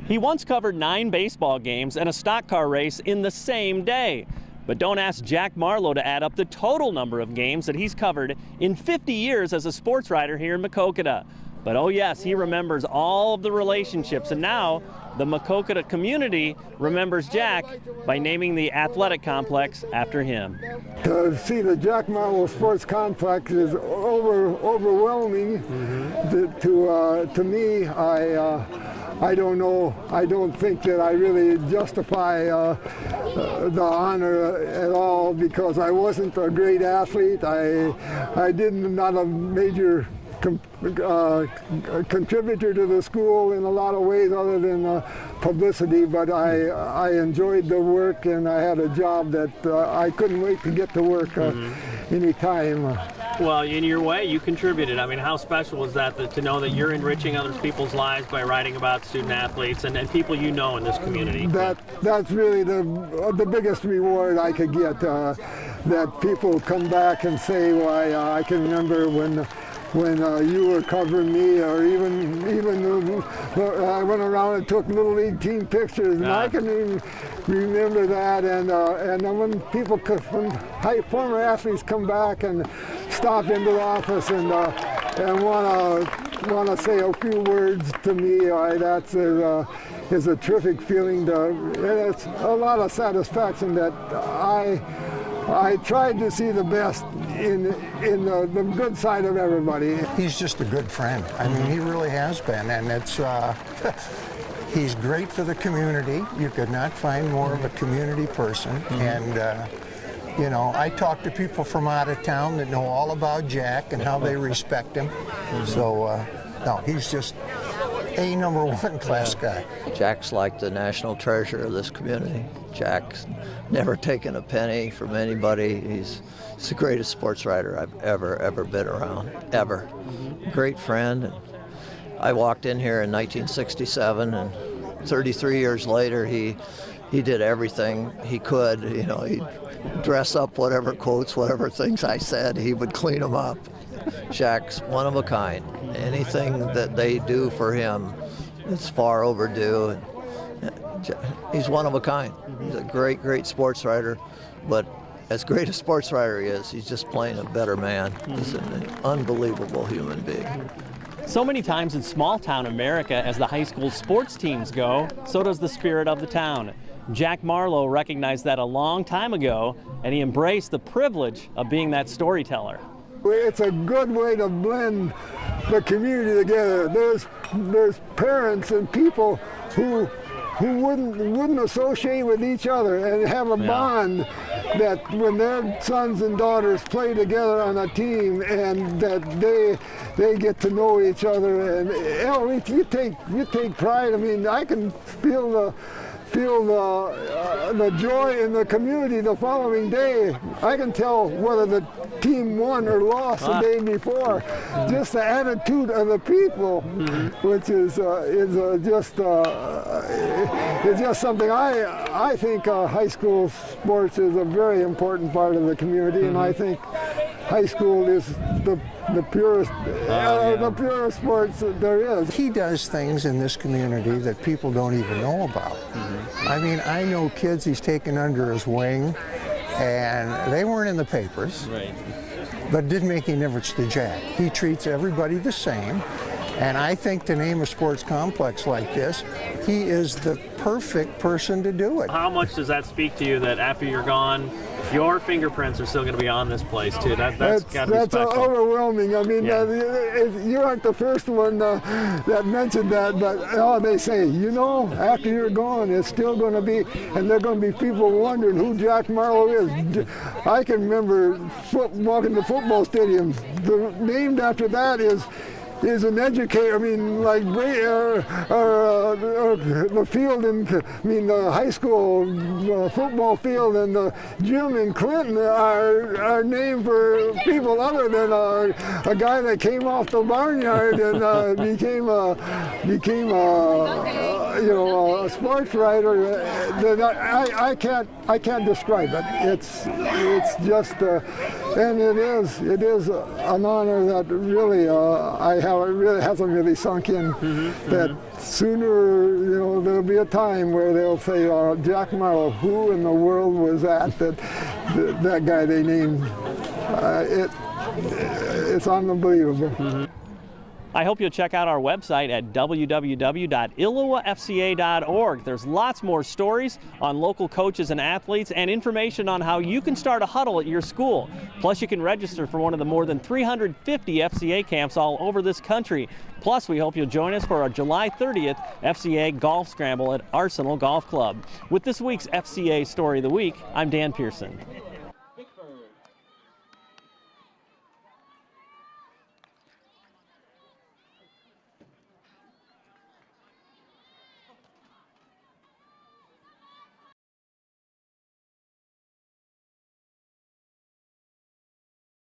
He once covered 9 baseball games and a stock car race in the same day. But don't ask Jack Marlowe to add up the total number of games that he's covered in 50 years as a sports writer here in Maquoketa. But oh yes, he remembers all of the relationships, and now the Maquoketa community remembers Jack by naming the athletic complex after him. To see the Jack Marlowe Sports Complex is overwhelming. To me, I don't know. I don't think that I really justify the honor at all, because I wasn't a great athlete. I didn't, not a major contributor to the school in a lot of ways other than publicity, but I enjoyed the work, and I had a job that I couldn't wait to get to work anytime. Well, in your way, you contributed. I mean, how special was that to know that you're enriching other people's lives by writing about student athletes and people you know in this community? That's really the biggest reward I could get, that people come back and say, well, I can remember when you were covering me, or even I went around and took Little League team pictures, and I can even remember that. And then when people, when former athletes come back and stop into the office and want to say a few words to me, that is a terrific feeling. It's a lot of satisfaction that I tried to see the best in the good side of everybody. He's just a good friend. I mean, he really has been, and it's he's great for the community. You could not find more of a community person. And you know, I talk to people from out of town that know all about Jack and how they respect him. So no, he's just a #1 class guy. Jack's like the national treasure of this community. Jack's never taken a penny from anybody. He's the greatest sports writer I've ever been around, ever. Great friend. And I walked in here in 1967, and 33 years later, he did everything he could. You know, he'd dress up whatever quotes, whatever things I said, he would clean them up. Jack's one of a kind. Anything that they do for him is far overdue. He's one of a kind. He's a great sports writer, but as great a sports writer he is, he's just plain a better man. He's an unbelievable human being. So many times in small town America, as the high school sports teams go, so does the spirit of the town. Jack Marlowe recognized that a long time ago, and he embraced the privilege of being that storyteller. It's a good way to blend the community together. There's parents and people who wouldn't associate with each other and have a bond, that when their sons and daughters play together on a team, and that they get to know each other, and you take pride. I mean, I can feel the joy in the community the following day. I can tell whether the team won or lost the day before. Just the attitude of the people, which is just something. I think high school sports is a very important part of the community, and I think high school is the purest, the purest sports there is. He does things in this community that people don't even know about. I mean, I know kids he's taken under his wing, and they weren't in the papers, but didn't make any difference to Jack. He treats everybody the same, and I think to name a sports complex like this, he is the perfect person to do it. How much does that speak to you that after you're gone, your fingerprints are still going to be on this place too? That's got to be special. Overwhelming. I mean, you aren't the first one that mentioned that, but they say, you know, after you're gone, it's still going to be, and there are going to be people wondering who Jack Marlowe is. I can remember walking to football stadiums. Named after that is an educator. I mean, like the field the high school football field and the gym in Clinton are named for people other than a guy that came off the barnyard and became a sports writer. I can't describe it. It's just and it is an honor that really I have now it really hasn't really sunk in that sooner, you know, there'll be a time where they'll say, Jack Marlowe, who in the world was that guy they named? It's unbelievable. I hope you'll check out our website at www.illowafca.org. There's lots more stories on local coaches and athletes and information on how you can start a huddle at your school. Plus, you can register for one of the more than 350 FCA camps all over this country. Plus, we hope you'll join us for our July 30th FCA Golf Scramble at Arsenal Golf Club. With this week's FCA Story of the Week, I'm Dan Pearson.